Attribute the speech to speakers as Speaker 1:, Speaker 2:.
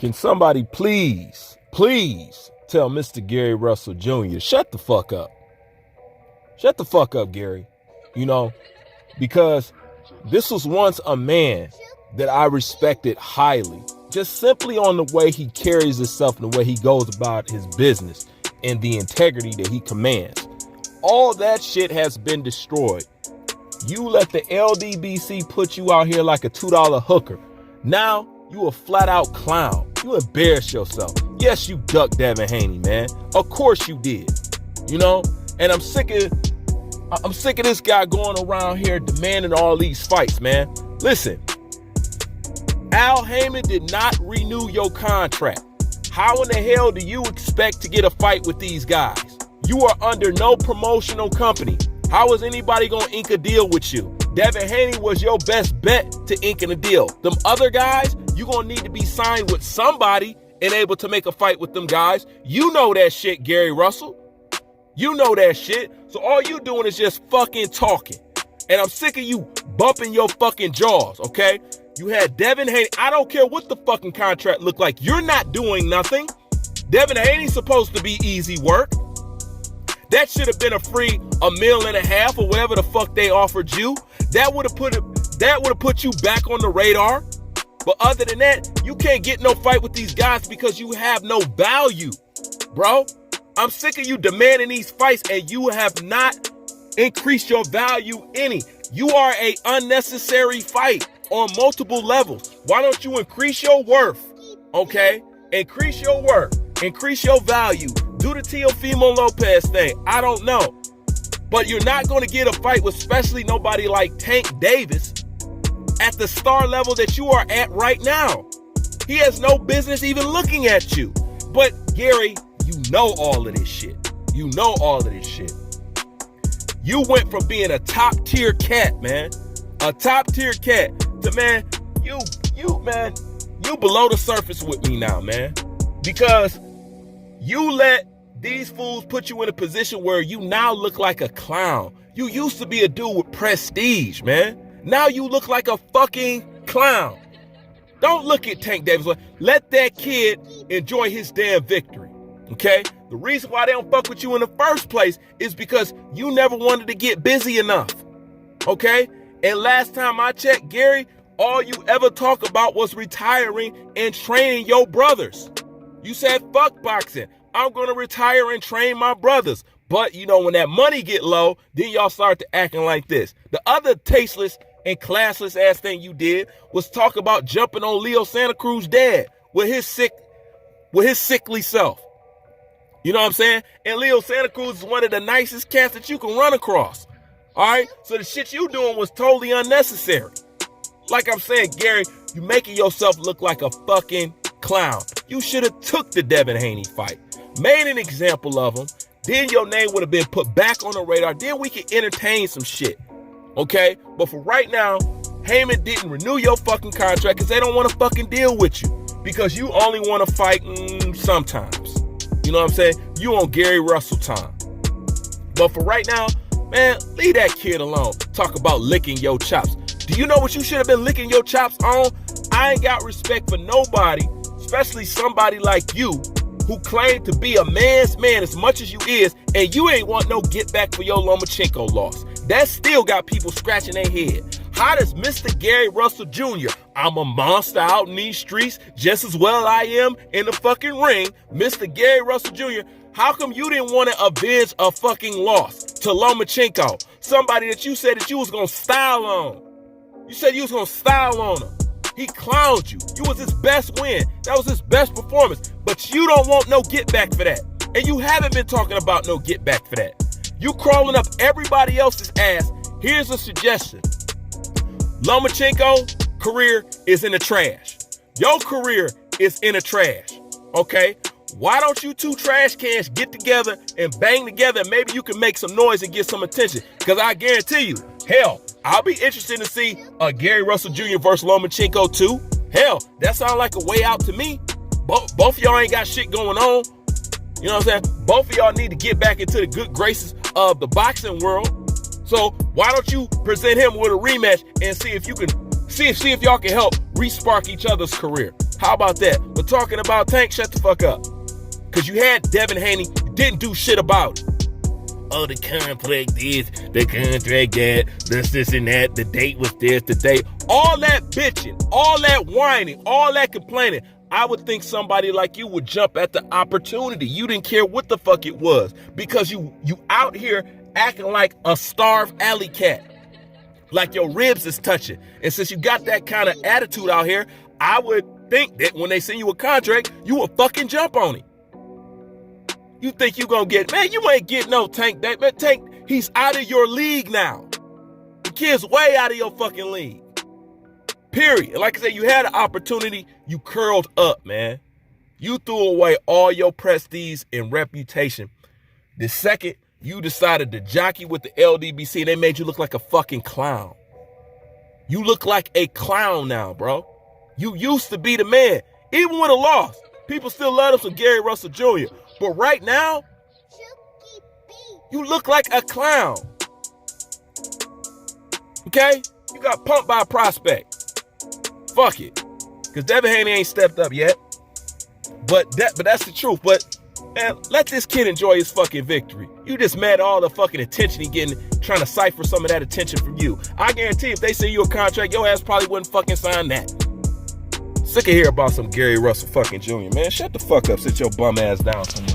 Speaker 1: Can somebody please tell Mr. Gary Russell Jr. shut the fuck up. Shut the fuck up, Gary. You know, because this was once a man that I respected highly, just simply on the way he carries himself and the way he goes about his business and the integrity that he commands. All that shit has been destroyed. You let the LDBC put you out here like a $2 hooker. Now you a flat out clown. You embarrass yourself. Yes, you ducked Devin Haney, man. Of course you did. You know, and I'm sick of this guy going around here demanding all these fights, man. Listen, Al Haymon did not renew your contract. How in the hell do you expect to get a fight with these guys? You are under no promotional company. How is anybody going to ink a deal with you? Devin Haney was your best bet to inking a deal. Them other guys, you're going to need to be signed with somebody and able to make a fight with them guys. You know that shit, Gary Russell. You know that shit. So all you doing is just fucking talking. And I'm sick of you bumping your fucking jaws, okay? You had Devin Haney. I don't care what the fucking contract look like. You're not doing nothing. Devin Haney's supposed to be easy work. That should have been a free $1.5 million or whatever the fuck they offered you. That would have put you back on the radar. But other than that, you can't get no fight with these guys because you have no value, bro. I'm sick of you demanding these fights and you have not increased your value any. You are a unnecessary fight on multiple levels. Why don't you increase your worth? Okay? Increase your worth. Increase your value. Do the Teofimo Lopez thing. I don't know. But you're not going to get a fight with especially nobody like Tank Davis at the star level that you are at right now. He has no business even looking at you. But Gary, you know all of this shit. You know all of this shit. You went from being a top tier cat, man. A top tier cat to, man, you below the surface with me now, man. Because you let these fools put you in a position where you now look like a clown. You used to be a dude with prestige, man. Now you look like a fucking clown. Don't look at Tank Davis. Let that kid enjoy his damn victory, okay? The reason why they don't fuck with you in the first place is because you never wanted to get busy enough, okay? And last time I checked, Gary, all you ever talk about was retiring and training your brothers. You said, fuck boxing. I'm going to retire and train my brothers. But, you know, when that money get low, then y'all start to acting like this. The other tasteless and classless ass thing you did was talk about jumping on Leo Santa Cruz's dad with his sickly self. You know what I'm saying? And Leo Santa Cruz is one of the nicest cats that you can run across. All right? So the shit you doing was totally unnecessary. Like I'm saying, Gary, you making yourself look like a fucking clown. You should have took the Devin Haney fight, made an example of him. Then your name would have been put back on the radar. Then we could entertain some shit. Okay? But for right now, Haymon didn't renew your fucking contract because they don't want to fucking deal with you. Because you only want to fight sometimes. You know what I'm saying? You on Gary Russell time. But for right now, man, leave that kid alone. Talk about licking your chops. Do you know what you should have been licking your chops on? I ain't got respect for nobody, especially somebody like you, who claim to be a man's man as much as you is, and you ain't want no get back for your Lomachenko loss. That still got people scratching their head. How does Mr. Gary Russell Jr., I'm a monster out in these streets just as well I am in the fucking ring, Mr. Gary Russell Jr., how come you didn't want to avenge a fucking loss to Lomachenko? Somebody that you said that you was going to style on. You said you was going to style on him. He clowned you. You was his best win. That was his best performance. But you don't want no get back for that. And you haven't been talking about no get back for that. You crawling up everybody else's ass. Here's a suggestion. Lomachenko career is in the trash. Your career is in the trash. Okay? Why don't you two trash cans get together and bang together and maybe you can make some noise and get some attention? Because I guarantee you, hell, I'll be interested to see Gary Russell Jr. versus Lomachenko too. Hell, that sounds like a way out to me. Both of y'all ain't got shit going on. You know what I'm saying? Both of y'all need to get back into the good graces of the boxing world. So why don't you present him with a rematch and see if you can see if y'all can help re-spark each other's career? How about that? But talking about Tank, shut the fuck up. Because you had Devin Haney, you didn't do shit about it. Oh, the contract this, the contract that, this and that, the date was this, the date. All that bitching, all that whining, all that complaining. I would think somebody like you would jump at the opportunity. You didn't care what the fuck it was because you out here acting like a starved alley cat. Like your ribs is touching. And since you got that kind of attitude out here, I would think that when they send you a contract, you will fucking jump on it. You think you gonna get, man, you ain't getting no Tank. Man, Tank, he's out of your league now. The kid's way out of your fucking league. Period. Like I said, you had an opportunity, you curled up, man. You threw away all your prestige and reputation. The second you decided to jockey with the LDBC, they made you look like a fucking clown. You look like a clown now, bro. You used to be the man. Even with a loss, people still love him some Gary Russell Jr. But right now, you look like a clown. Okay? You got pumped by a prospect. Fuck it. Because Devin Haney ain't stepped up yet. But that's the truth. But man, let this kid enjoy his fucking victory. You just mad at all the fucking attention he getting, trying to cipher some of that attention from you. I guarantee if they send you a contract, your ass probably wouldn't fucking sign that. Sick of hearing about some Gary Russell fucking Jr., man. Shut the fuck up. Sit your bum ass down somewhere.